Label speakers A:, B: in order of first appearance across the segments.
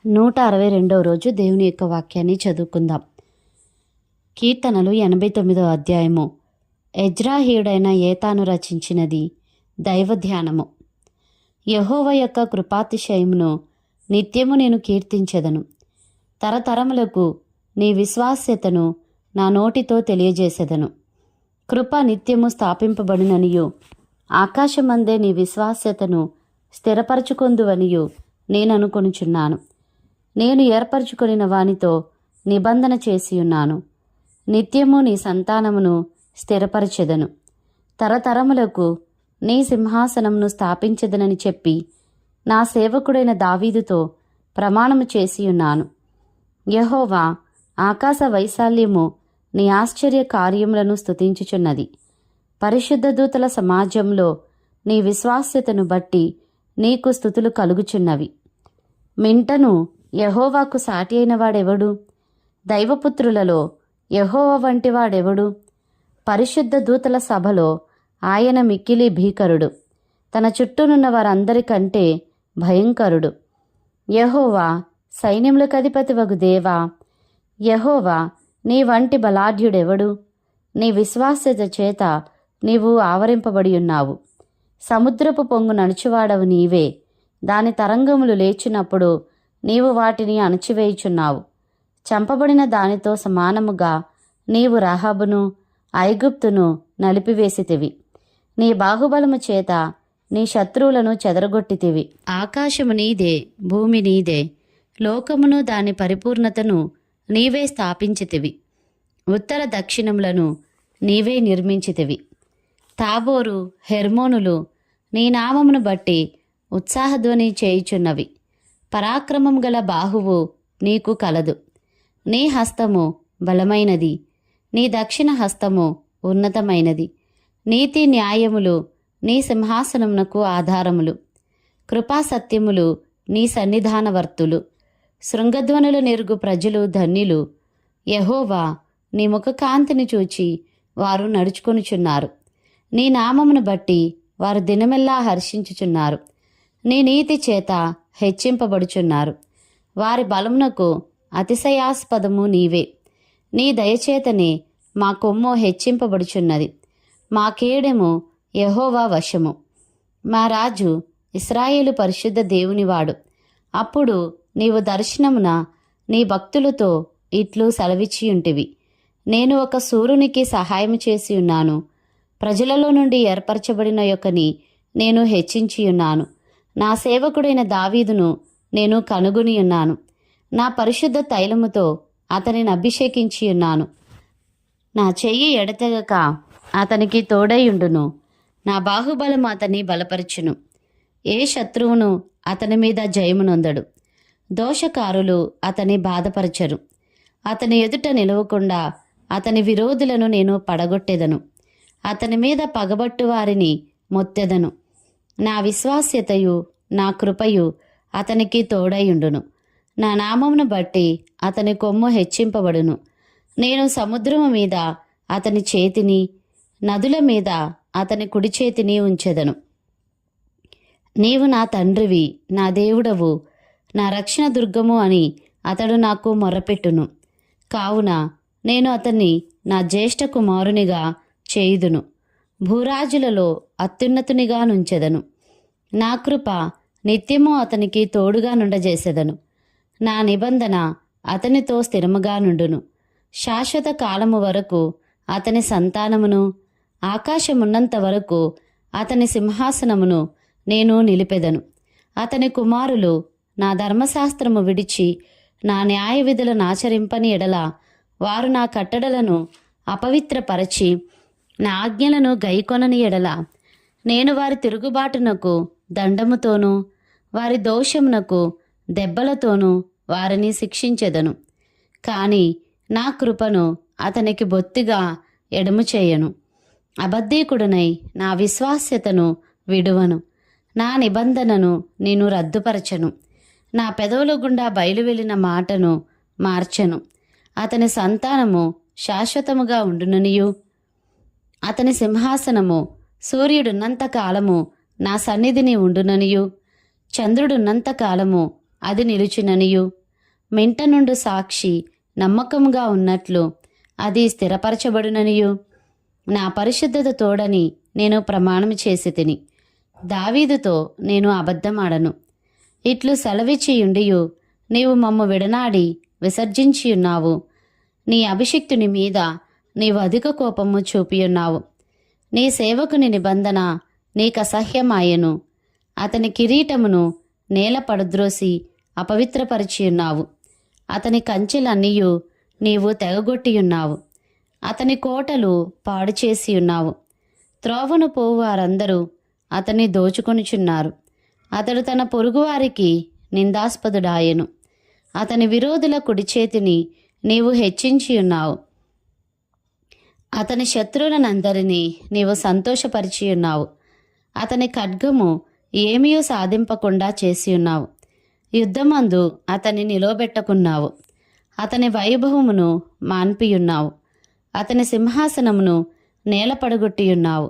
A: 162వ రోజు దేవుని యొక్క వాక్యాన్ని చదువుకుందాం. కీర్తనలు 89వ అధ్యాయము. ఎజ్రాహీయుడైన ఏతాను రచించినది. దైవ ధ్యానము. యెహోవా యొక్క కృపాతిశయమును నిత్యము నేను కీర్తించెదను. తరతరములకు నీ విశ్వాస్యతను నా నోటితో తెలియజేసెదను. కృప నిత్యము స్థాపింపబడిననియు ఆకాశమందే నీ విశ్వాస్యతను స్థిరపరచుకొందువనియు నేననుకొనుచున్నాను. నేను ఏర్పరచుకొనిన వానితో నిబంధన చేసియున్నాను. నిత్యము నీ సంతానమును స్థిరపరచెదను. తరతరములకు నీ సింహాసనమును స్థాపించెదనని చెప్పి నా సేవకుడైన దావీదుతో ప్రమాణము చేసియున్నాను. యెహోవా ఆకాశ వైశాల్యము నీ ఆశ్చర్య కార్యములను స్తుతించుచున్నది. పరిశుద్ధ దూతల సమాజంలో నీ విశ్వాస్యతను బట్టి నీకు స్తుతులు కలుగుచున్నవి. మింటను యెహోవాకు సాటి అయిన వాడెవడు? దైవపుత్రులలో యెహోవా వంటి వాడెవడు? పరిశుద్ధ దూతల సభలో ఆయన మిక్కిలి భీకరుడు, తన చుట్టూనున్న వారందరికంటే భయంకరుడు. యెహోవా సైన్యములకధిపతివగు దేవా, యెహోవా నీ వంటి బలాఢ్యుడెవడు? నీ విశ్వాస్యత చేత నీవు ఆవరింపబడి ఉన్నావు. సముద్రపు పొంగు నడుచువాడవు నీవే. దాని తరంగములు లేచినప్పుడు నీవు వాటిని అణచివేయుచున్నావు. చంపబడిన దానితో సమానముగా నీవు రహాబును ఐగుప్తును నలిపివేసితివి. నీ బాహుబలము చేత నీ శత్రువులను చెదరగొట్టితివి. ఆకాశము నీదే, భూమి నీదే, లోకమును దాని పరిపూర్ణతను నీవే స్థాపించితివి. ఉత్తర దక్షిణములను నీవే నిర్మించితివి. తాబోరు, హెర్మోనులు నీ నామమును బట్టి ఉత్సాహధ్వని చేయుచున్నవి. పరాక్రమం గల బాహువు నీకు కలదు. నీ హస్తము బలమైనది, నీ దక్షిణ హస్తము ఉన్నతమైనది. నీతి న్యాయములు నీ సింహాసనమునకు ఆధారములు. కృపాసత్యములు నీ సన్నిధానవర్తులు. శృంగధ్వనులు నెరుగు ప్రజలు ధన్యులు. యెహోవా నీ ముఖకాంతిని చూచి వారు నడుచుకొనుచున్నారు. నీ నామమును బట్టి వారు దినమెల్లా హర్షించుచున్నారు. నీ నీతి చేత హెచ్చింపబడుచున్నారు. వారి బలమునకు అతిశయాస్పదము నీవే. నీ దయచేతనే మా కొమ్ము హెచ్చింపబడుచున్నది. మా కేడెము యెహోవా వశము. మా రాజు ఇశ్రాయేలు పరిశుద్ధ దేవునివాడు. అప్పుడు నీవు దర్శనమున నీ భక్తులతో ఇట్లు సెలవిచ్చియుంటివి. నేను ఒక శూరునికి సహాయము చేసి ఉన్నాను. ప్రజలలో నుండి ఏర్పరచబడిన యొక్కని నేను హెచ్చించియున్నాను. నా సేవకుడైన దావీదును నేను కనుగొనియున్నాను. నా పరిశుద్ధ తైలముతో అతనిని అభిషేకించియున్నాను. నా చెయ్యి ఎడతెగక అతనికి తోడైయుండును. నా బాహుబలము అతన్ని బలపరచును. ఏ శత్రువును అతని మీద జయమునొందడు. దోషకారులు అతని బాధపరచరు. అతని ఎదుట నిలవకుండా అతని విరోధులను నేను పడగొట్టెదను. అతని మీద పగబట్టు వారిని మొత్తెదను. నా విశ్వాస్యతయు నా కృపయు అతనికి తోడైయుండును. నా నామమును బట్టి అతని కొమ్ము హెచ్చింపబడును. నేను సముద్రము మీద అతని చేతిని, నదుల మీద అతని కుడి చేతిని ఉంచెదను. నీవు నా తండ్రివి, నా దేవుడవు, నా రక్షణ దుర్గము అని అతడు నాకు మొర్రపెట్టును. కావున నేను అతన్ని నా జ్యేష్ఠ కుమారునిగా చేయుదును. భూరాజులలో అత్యున్నతునిగా నుంచెదను. నా కృప నిత్యము అతనికి తోడుగా నుండజేసెదను. నా నిబంధన అతనితో స్థిరముగా నుండును. శాశ్వత కాలము వరకు అతని సంతానమును, ఆకాశమున్నంత వరకు అతని సింహాసనమును నేను నిలిపెదను. అతని కుమారులు నా ధర్మశాస్త్రము విడిచి నా న్యాయ విధులను ఆచరింపని ఎడల వారు నా కట్టడలను అపవిత్రపరచి నా ఆజ్ఞలను గైకొనని ఎడల నేను వారి తిరుగుబాటునకు దండముతోనూ వారి దోషమునకు దెబ్బలతోనూ వారిని శిక్షించెదను. కాని నా కృపను అతనికి బొత్తిగా ఎడము చేయను. అబద్ధీకుడునై నా విశ్వాస్యతను విడువను. నా నిబంధనను నేను రద్దుపరచను. నా పెదవుల గుండా బయలువెళ్ళిన మాటను మార్చను. అతని సంతానము శాశ్వతముగా ఉండుననియు అతని సింహాసనము సూర్యుడున్నంత కాలము నా సన్నిధిని ఉండుననియు చంద్రుడున్నంత కాలము అది నిలుచుననియు, మింట నుండి సాక్షి నమ్మకంగా ఉన్నట్లు అది స్థిరపరచబడుననియు నా పరిశుద్ధత తోడని నేను ప్రమాణం చేసి తిని, దావీదుతో నేను అబద్ధమాడను. ఇట్లు సెలవిచ్చియుండియు నీవు మమ్ము విడనాడి విసర్జించియున్నావు. నీ అభిషిక్తుని మీద నీవు అధిక కోపము చూపియున్నావు. నీ సేవకుని నిబంధన నీకసహ్యమాయెను. అతని కిరీటమును నేల పడద్రోసి అపవిత్రపరిచియున్నావు. అతని కంచెలన్నీయు నీవు తెగగొట్టియున్నావు. అతని కోటలు పాడు చేసియున్నావు. త్రోవను పోవు వారందరూ అతన్ని దోచుకొనుచున్నారు. అతడు తన పొరుగువారికి నిందాస్పదుడాయెను. అతని విరోధుల కుడి చేతిని నీవు హెచ్చించియున్నావు. అతని శత్రువులనందరినీ నీవు సంతోషపరిచియున్నావు. అతని ఖడ్గము ఏమీయూ సాధింపకుండా చేసియున్నావు. యుద్ధమందు అతని నిలవబెట్టకున్నావు. అతని వైభవమును మాన్పియున్నావు. అతని సింహాసనమును నేలపడగొట్టియున్నావు.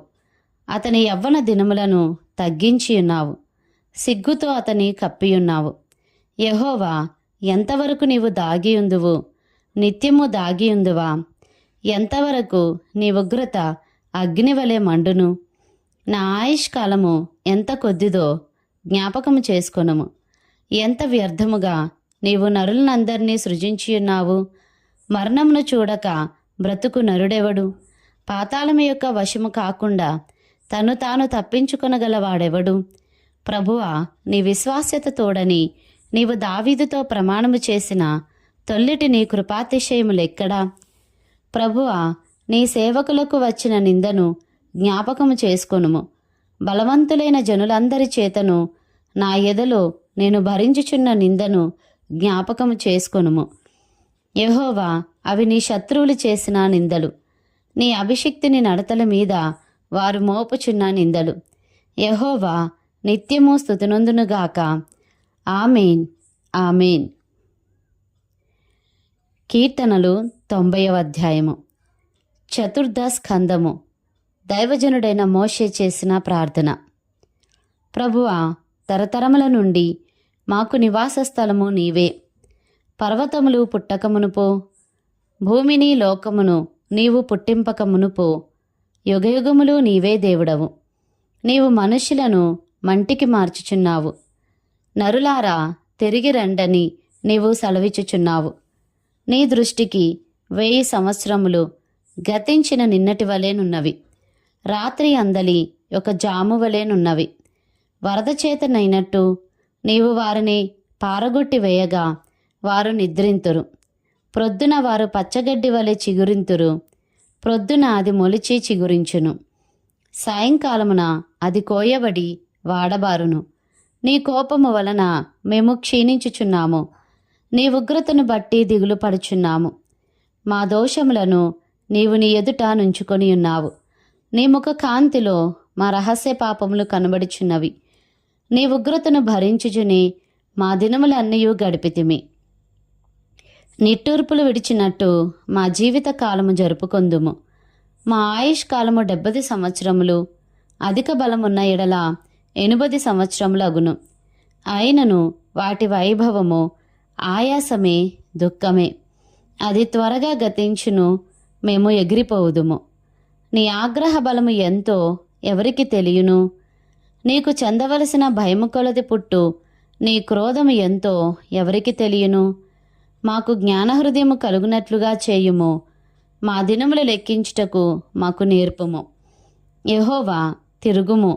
A: అతని యవ్వన దినములను తగ్గించియున్నావు. సిగ్గుతో అతని కప్పియున్నావు. యెహోవా, ఎంతవరకు నీవు దాగియుందువు? నిత్యము దాగియుందువా? ఎంతవరకు నీ ఉగ్రత అగ్నివలె మండును? నా ఆయుష్కాలము ఎంత కొద్దిదో జ్ఞాపకము చేసుకొనుము. ఎంత వ్యర్థముగా నీవు నరులనందరినీ సృజించియున్నావు. మరణమును చూడక బ్రతుకు నరుడెవడు? పాతాళము యొక్క వశము కాకుండా తను తాను తప్పించుకొనగలవాడెవడు? ప్రభువా, నీ విశ్వాస్యత తోడని నీవు దావీదుతో ప్రమాణము చేసిన తొల్లిటి నీ కృపాతిశయములెక్కడా? ప్రభువా, నీ సేవకులకు వచ్చిన నిందను జ్ఞాపకము చేసుకొనుము. బలవంతులైన జనులందరి చేతను నా ఎదలో నేను భరించుచున్న నిందను జ్ఞాపకము చేసుకొనుము. యెహోవా, అవి నీ శత్రువులు చేసిన నిందలు, నీ అభిషిక్తుని నడతల మీద వారు మోపుచున్న నిందలు. యెహోవా నిత్యము స్తుతినొందునుగాక. ఆమేన్, ఆమేన్. కీర్తనలు 90వ అధ్యాయము. చతుర్థ స్కందము. దైవజనుడైన మోషే చేసిన ప్రార్థన. ప్రభువా, తరతరముల నుండి మాకు నివాస స్థలము నీవే. పర్వతములు పుట్టకమునుపో, భూమిని లోకమును నీవు పుట్టింపకమునుపో, యుగయుగములు నీవే దేవుడవు. నీవు మనుష్యులను మంటికి మార్చుచున్నావు. నరులారా, తిరిగి రండని నీవు సెలవిచ్చుచున్నావు. నీ దృష్టికి 1000 సంవత్సరములు గతించిన నిన్నటి వలెనున్నవి. రాత్రి అందలి ఒక జాము వలెనున్నవి. వరద చేతనైనట్టు నీవు వారిని పారగొట్టి వేయగా వారు నిద్రింతురు. ప్రొద్దున వారు పచ్చగడ్డి వలె చిగురింతురు. ప్రొద్దున అది మొలిచి చిగురించును. సాయంకాలమున అది కోయబడి వాడబారును. నీ కోపము వలన మేము క్షీణించుచున్నాము. నీ ఉగ్రతను బట్టి దిగులు పడుచున్నాము. మా దోషములను నీవు నీ ఎదుట నుంచుకొని ఉన్నావు. నీ ముఖ కాంతిలో మా రహస్య పాపములు కనబడుచున్నవి. నీ ఉగ్రతను భరించుచుని మా దినములన్నీ గడిపితిమి. నిట్టూర్పులు విడిచినట్టు మా జీవిత కాలము జరుపుకొందుము. మా ఆయుష్ కాలము 70 సంవత్సరములు, అధిక బలమున్న ఎడల 80 సంవత్సరములు అగును. అయినను వాటి వైభవము ఆయాసమే, దుఃఖమే. అది త్వరగా గతించును, మేము ఎగిరిపోవుదుము. నీ ఆగ్రహ బలము ఎంతో ఎవరికి తెలియను? నీకు చెందవలసిన భయము కొలది పుట్టు నీ క్రోధము ఎంతో ఎవరికి తెలియను? మాకు జ్ఞానహృదయము కలుగునట్లుగా చేయుము. మా దినములు లెక్కించుటకు మాకు నేర్పుము. యెహోవా, తిరుగుము.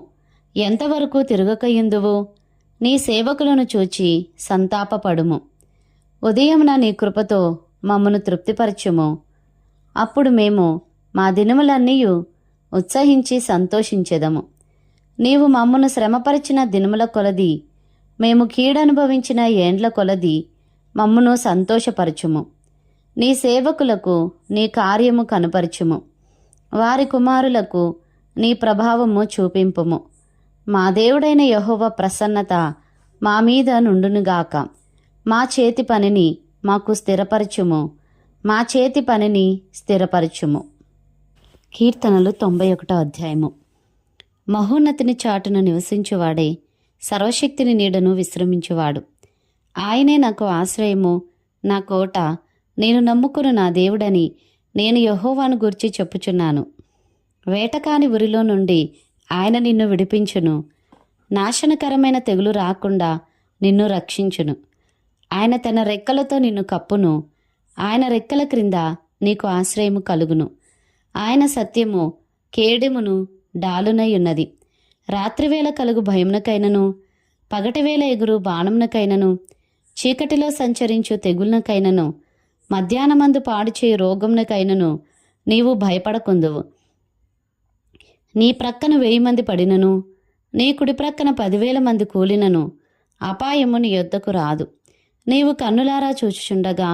A: ఎంతవరకు తిరగకయుందువు? నీ సేవకులను చూచి సంతాపపడుము. ఉదయమున నీ కృపతో మమ్మను తృప్తిపరచుము. అప్పుడు మేము మా దినములన్నీ ఉత్సహించి సంతోషించెదము. నీవు మమ్మను శ్రమపరిచిన దినముల కొలది, మేము కీడనుభవించిన ఏండ్ల కొలది మమ్మను సంతోషపరచుము. నీ సేవకులకు నీ కార్యము కనుపరచుము. వారి కుమారులకు నీ ప్రభావము చూపింపుము. మా దేవుడైన యెహోవా ప్రసన్నత మా మీద నుండునుగాక. మా చేతి పనిని మాకు స్థిరపరచుము. మా చేతి పనిని స్థిరపరచుము. కీర్తనలు 91వ అధ్యాయము. మహోన్నతిని చాటున నివసించువాడే, సర్వశక్తిని నీడను విశ్రమించువాడు. ఆయనే నాకు ఆశ్రయము, నా కోట, నేను నమ్ముకుని నా దేవుడని నేను యెహోవాను గూర్చి చెప్పుచున్నాను. వేటకాని ఉరిలో నుండి ఆయన నిన్ను విడిపించును. నాశనకరమైన తెగులు రాకుండా నిన్ను రక్షించును. ఆయన తన రెక్కలతో నిన్ను కప్పును. ఆయన రెక్కల క్రింద నీకు ఆశ్రయము కలుగును. ఆయన సత్యము కేడెమును డాలునై ఉన్నది. రాత్రివేళ కలుగు భయమునకైనను, పగటివేళ ఎగురు బాణమునకైనను, చీకటిలో సంచరించు తెగులనకైనను, మధ్యాహ్నమందు పాడుచేయు రోగమునకైనను నీవు భయపడకుందువు. నీ ప్రక్కన 1000 మంది పడినను, నీ కుడి ప్రక్కన 10,000 మంది కూలినను అపాయము నీ యొద్దకు రాదు. నీవు కన్నులారా చూచుచుండగా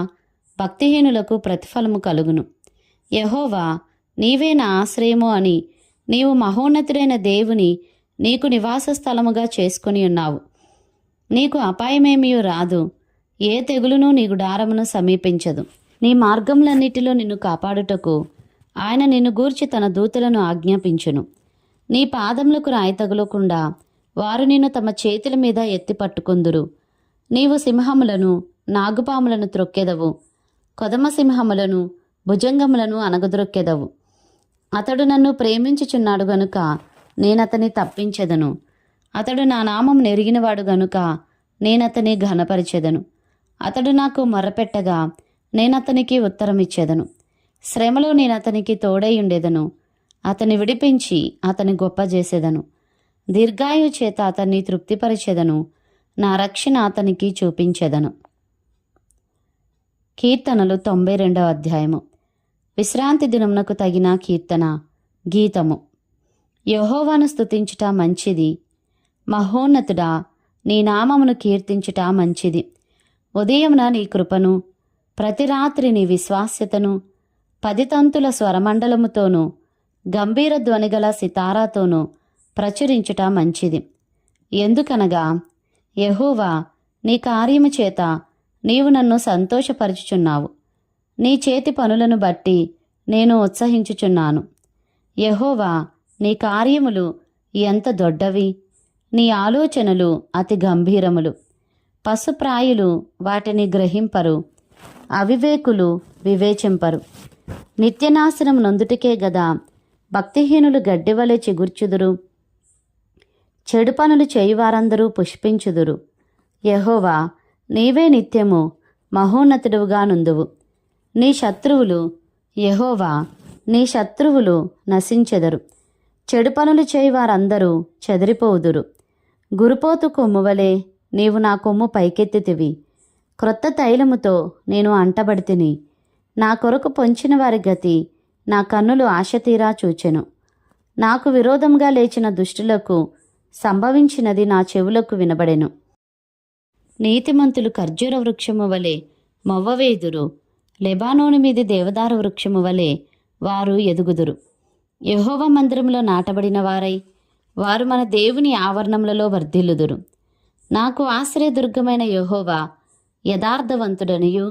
A: భక్తిహీనులకు ప్రతిఫలము కలుగును. యెహోవా నీవే నా ఆశ్రయము అని నీవు మహోన్నతుడైన దేవుని నీకు నివాస స్థలముగా చేసుకొని ఉన్నావు. నీకు అపాయమేమియూ రాదు, ఏ తెగులును నీ గుడారమును సమీపించదు. నీ మార్గములన్నిటిలో నిన్ను కాపాడుటకు ఆయన నిన్ను గూర్చి తన దూతలను ఆజ్ఞాపించును. నీ పాదములకు రాయి తగులకుండా వారు నిన్ను తమ చేతుల మీద ఎత్తి పట్టుకొందురు. నీవు సింహములను నాగుపాములను త్రొక్కెదవు, కొదమ సింహములను భుజంగములను అనగద్రొక్కెదవు. అతడు నన్ను ప్రేమించుచున్నాడు గనుక నేనతని తప్పించెదను. అతడు నా నామం నెరిగినవాడు గనుక నేనతని ఘనపరిచెదను. అతడు నాకు మొర్రపెట్టగా నేనతనికి ఉత్తరమిచ్చెదను. శ్రమలో నేనతనికి తోడై ఉండేదను. అతని విడిపించి అతని గొప్ప చేసేదను. దీర్ఘాయు చేత అతన్ని తృప్తిపరిచెదను. నా రక్షణ అతనికి చూపించెదను. కీర్తనలు 92వ అధ్యాయము. విశ్రాంతి దినమునకు తగిన కీర్తన గీతము. యెహోవాను స్తుతించుట మంచిది, మహోన్నతుడా నీ నామమును కీర్తించుట మంచిది. ఉదయమున నీ కృపను, ప్రతి రాత్రి నీ విశ్వాస్యతను 10 తంతుల స్వరమండలముతోనూ గంభీర ధ్వనిగల సితారాతోనూ ప్రచురించుట మంచిది. ఎందుకనగా యెహోవా నీ కార్యము చేత నీవు నన్ను సంతోషపరచుచున్నావు. నీ చేతి పనులను బట్టి నేను ఉత్సహించుచున్నాను. యెహోవా నీ కార్యములు ఎంత దొడ్డవి, నీ ఆలోచనలు అతి గంభీరములు. పశుప్రాయులు వాటిని గ్రహింపరు, అవివేకులు వివేచింపరు. నిత్యనాశనం నొందుటికే గదా భక్తిహీనులు గడ్డివలె చిగుర్చుదురు, చెడు పనులు చేయువారందరూ పుష్పించుదురు. యెహోవా నీవే నిత్యము మహోన్నతుడుగా నుందువు. నీ శత్రువులు యెహోవా నీ శత్రువులు నశించెదరు. చెడు పనులు చేయువారందరూ చెదిరిపోవుదురు. గురుపోతు కొమ్మువలే నీవు నా కొమ్ము పైకెత్తితివి. క్రొత్త తైలముతో నేను అంటబడితిని. నా కొరకు పొంచిన వారి గతి నా కన్నులు ఆశతీరా చూచెను. నాకు విరోధంగా లేచిన దుష్టులకు సంభవించినది నా చెవులకు వినబడెను. నీతిమంతులు ఖర్జూర వృక్షము వలె మొవ్వవేదురు, లెబానోను మీది దేవదారు వృక్షము వలె వారు ఎదుగుదురు. యెహోవా మందిరంలో నాటబడిన వారై వారు మన దేవుని ఆవరణములలో వర్ధిల్లుదురు. నాకు ఆశ్రయదుర్గమైన యెహోవా యథార్థవంతుడనియు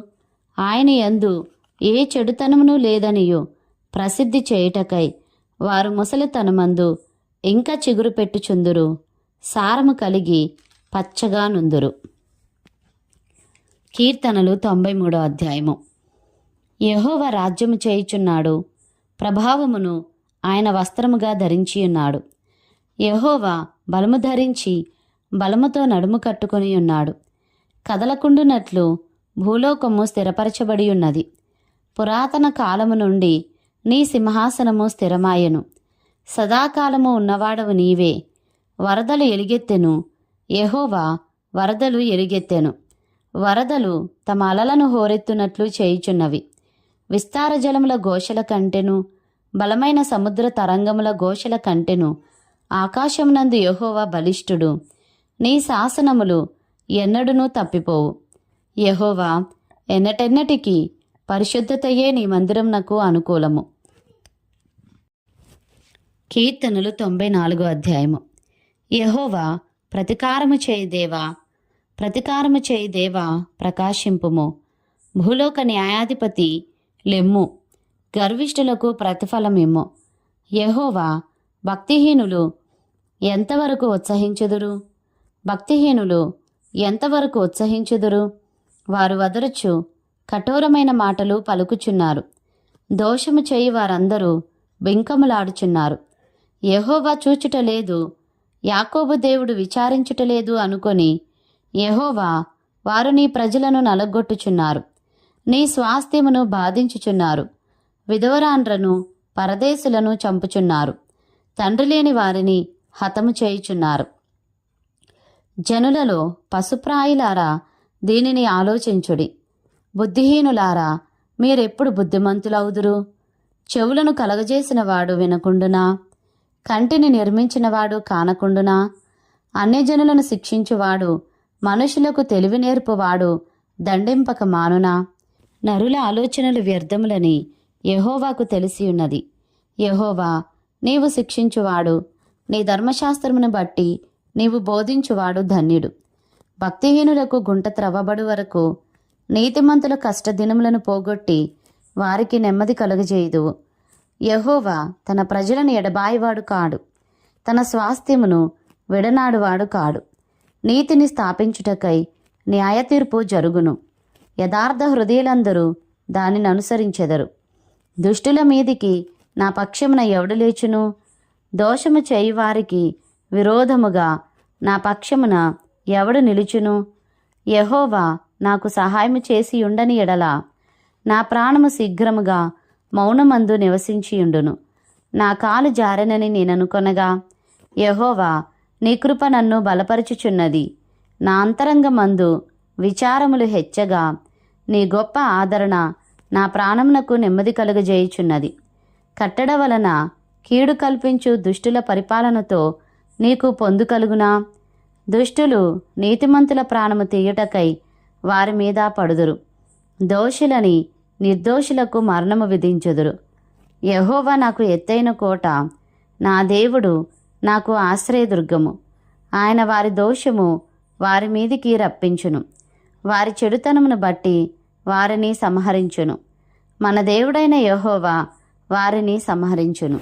A: ఆయన యందు ఏ చెడుతనమును లేదనియు ప్రసిద్ధి చేయుటకై వారు ముసలితనమందు ఇంకా చిగురు పెట్టుచుందురు, సారము కలిగి పచ్చగా నుందురు. కీర్తనలు 93వ అధ్యాయము. యెహోవా రాజ్యము చేయుచున్నాడు, ప్రభావమును ఆయన వస్త్రముగా ధరించియున్నాడు. యెహోవా బలము ధరించి బలముతో నడుము కట్టుకొని ఉన్నాడు. కదలకుండునట్లు భూలోకము స్థిరపరచబడి ఉన్నది. పురాతన కాలము నుండి నీ సింహాసనము స్థిరమాయెను. సదాకాలము ఉన్నవాడవు నీవే. వరదలు ఎలుగెత్తెను, యెహోవా వరదలు ఎలుగెత్తెను. వరదలు తమ అలలను హోరెత్తునట్లు చేయుచున్నవి. విస్తార జలముల ఘోషల కంటెను, బలమైన సముద్ర తరంగముల ఘోషల కంటెను ఆకాశమునందు యెహోవా బలిష్ఠుడు. నీ శాసనములు ఎన్నడునూ తప్పిపోవు. యెహోవా ఎన్నటెన్నటికీ పరిశుద్ధతయే నీ మందిరమునకు అనుకూలము. కీర్తనలు 94వ అధ్యాయము. యెహోవా ప్రతికారము చేయుదేవా, ప్రతికారము చేయుదేవా ప్రకాశింపుము. భూలోక న్యాయాధిపతి లెమ్ము, గర్విష్ఠులకు ప్రతిఫలమిమ్ము. యెహోవా భక్తిహీనులు ఎంతవరకు ఉత్సహించుదురు? భక్తిహీనులు ఎంతవరకు ఉత్సహించుదురు? వారు వదరుచు కఠోరమైన మాటలు పలుకుచున్నారు. దోషము చేయి వారందరూ బింకములాడుచున్నారు. యెహోవా చూచుటలేదు, యాకోబు దేవుడు విచారించుటలేదు అనుకొని, యెహోవా, వారు నీ ప్రజలను నలగొట్టుచున్నారు, నీ స్వాస్థ్యమును బాధించుచున్నారు. విధవరాండ్రను పరదేశులను చంపుచున్నారు, తండ్రి లేని వారిని హతము చేయుచున్నారు. జనులలో పశుప్రాయులారా, దీనిని ఆలోచించుడి. బుద్ధిహీనులారా, మీరెప్పుడు బుద్ధిమంతులవుదురు? చెవులను కలగజేసినవాడు వినకుండునా? కంటిని నిర్మించినవాడు కానకుండునా? అన్యజనులను శిక్షించువాడు, మనుషులకు తెలివి నేర్పువాడు దండింపక మానునా? నరుల ఆలోచనలు వ్యర్థములని యెహోవాకు తెలిసియున్నది. యెహోవా, నీవు శిక్షించువాడు, నీ ధర్మశాస్త్రమును బట్టి నీవు బోధించువాడు ధన్యుడు. భక్తిహీనులకు గుంట త్రవ్వబడు వరకు, నీతిమంతుల కష్టదినములను పోగొట్టి వారికి నెమ్మది కలుగజేయుదువు. యెహోవా తన ప్రజలను ఎడబాయివాడు కాడు, తన స్వాస్థ్యమును విడనాడువాడు కాడు. నీతిని స్థాపించుటకై న్యాయతీర్పు జరుగును. యథార్థ హృదయులందరూ దానిని అనుసరించెదరు. దుష్టుల మీదికి నా పక్షమున ఎవడు లేచును? దోషము చేయువారికి విరోధముగా నా పక్షమున ఎవడు నిలుచును? యెహోవా నాకు సహాయము చేసి ఉండని ఎడల, నా ప్రాణము శీఘ్రముగా మౌనమందు నివసించియుండును. నా కాలు జారెనని నేననుకొనగా, యెహోవా నీ కృప నన్ను బలపరచుచున్నది. నా అంతరంగమందు విచారములు హెచ్చగా, నీ గొప్ప ఆదరణ నా ప్రాణమునకు నెమ్మది కలుగజేయుచున్నది. కట్టడ వలన కీడు కల్పించు దుష్టుల పరిపాలనతో నీకు పొందు కలుగునా? దుష్టులు నీతిమంతుల ప్రాణము తీయుటకై వారి మీద పడుదురు. దోషులని నిర్దోషులకు మరణము విధించుదురు. యెహోవా నాకు ఎత్తైన కోట, నా దేవుడు నాకు ఆశ్రయదుర్గము. ఆయన వారి దోషము వారి మీదికి రప్పించును, వారి చెడుతనమును బట్టి వారిని సంహరించును. మన దేవుడైన యెహోవా వారిని సంహరించును.